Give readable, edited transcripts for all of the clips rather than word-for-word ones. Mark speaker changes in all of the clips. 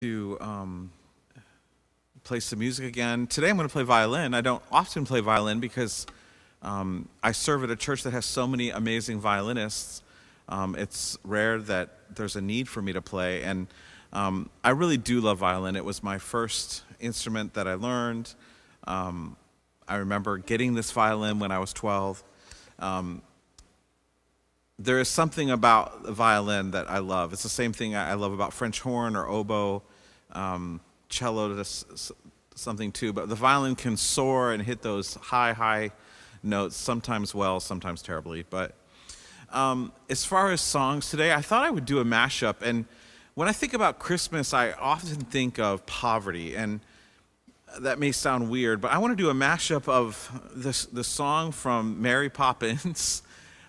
Speaker 1: to play some music again. Today I'm going to play violin. I don't often play violin because I serve at a church that has so many amazing violinists. It's rare that there's a need for me to play, and I really do love violin. It was my first instrument that I learned. I remember getting this violin when I was 12. There is something about the violin that I love. It's the same thing I love about French horn or oboe, cello, something too. But the violin can soar and hit those high notes, sometimes well, sometimes terribly. But as far as songs today, I thought I would do a mashup. And when I think about Christmas, I often think of poverty. And that may sound weird, but I want to do a mashup of the song from Mary Poppins,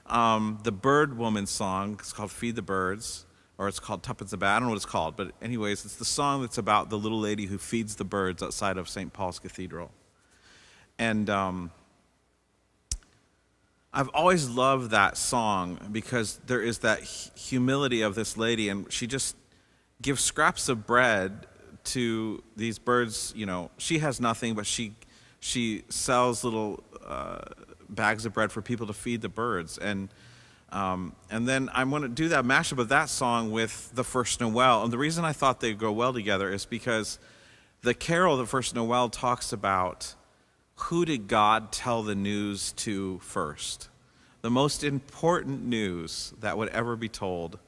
Speaker 1: the Bird Woman song. It's called Feed the Birds, or it's called Tuppence a Bat. I don't know what it's called, but anyways, it's the song that's about the little lady who feeds the birds outside of St. Paul's Cathedral. And I've always loved that song because there is that humility of this lady, and she just gives scraps of bread to these birds. You know, she has nothing, but she sells little bags of bread for people to feed the birds. And then I'm going to do that mashup of that song with the First Noel. And the reason I thought they'd go well together is because the carol, the First Noel, talks about who did God tell the news to first. The most important news that would ever be told,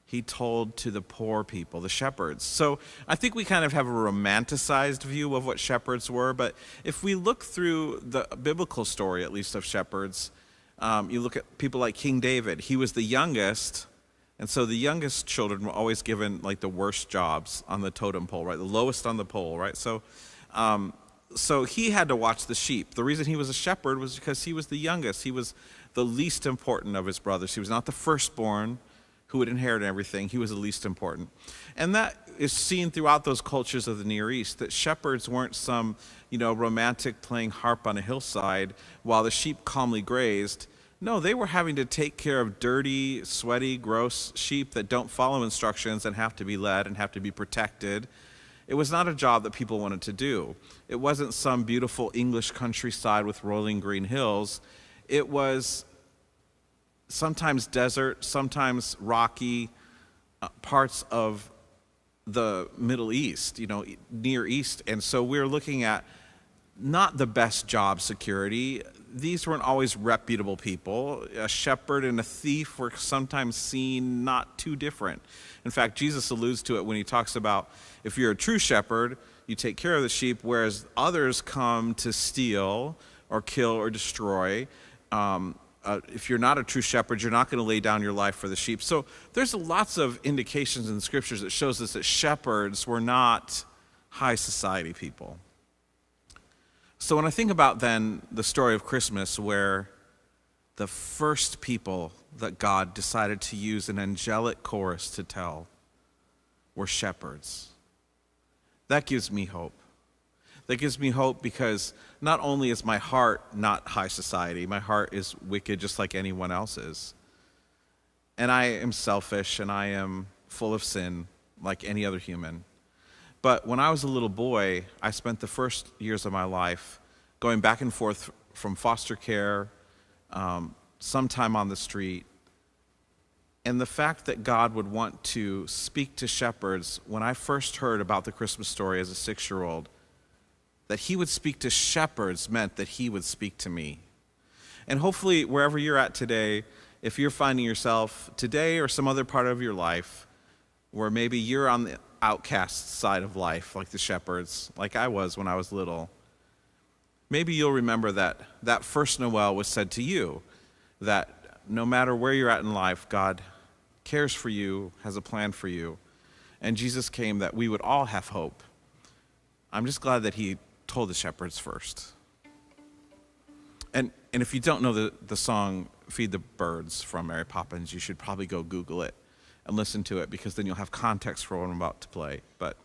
Speaker 1: he told to the poor people, the shepherds. So I think we kind of have a romanticized view of what shepherds were, but if we look through the biblical story, at least, of shepherds, you look at people like King David. He was the youngest, and so the youngest children were always given like the worst jobs on the totem pole, right? The lowest on the pole, right? So he had to watch the sheep. The reason he was a shepherd was because he was the youngest. He was the least important of his brothers. He was not the firstborn who would inherit everything. He was the least important. And that is seen throughout those cultures of the Near East, that shepherds weren't some, romantic playing harp on a hillside while the sheep calmly grazed. No, they were having to take care of dirty, sweaty, gross sheep that don't follow instructions and have to be led and have to be protected. It was not a job that people wanted to do. It wasn't some beautiful English countryside with rolling green hills. It was sometimes desert, sometimes rocky parts of the Middle East, Near East. And so we're looking at not the best job security. These weren't always reputable people. A shepherd and a thief were sometimes seen not too different. In fact, Jesus alludes to it when he talks about if you're a true shepherd, you take care of the sheep, whereas others come to steal or kill or destroy. If you're not a true shepherd, you're not going to lay down your life for the sheep. So there's lots of indications in the scriptures that shows us that shepherds were not high society people. So when I think about then the story of Christmas, where the first people that God decided to use an angelic chorus to tell were shepherds, that gives me hope. That gives me hope because not only is my heart not high society, my heart is wicked just like anyone else's. And I am selfish and I am full of sin like any other human. But when I was a little boy, I spent the first years of my life going back and forth from foster care, sometime on the street. And the fact that God would want to speak to shepherds, when I first heard about the Christmas story as a 6-year-old, that he would speak to shepherds meant that he would speak to me. And hopefully, wherever you're at today, if you're finding yourself today or some other part of your life where maybe you're on the outcast side of life, like the shepherds, like I was when I was little, maybe you'll remember that first Noel was said to you, that no matter where you're at in life, God cares for you, has a plan for you. And Jesus came that we would all have hope. I'm just glad that he told the shepherds first. And if you don't know the song Feed the Birds from Mary Poppins, you should probably go Google it and listen to it, because then you'll have context for what I'm about to play. But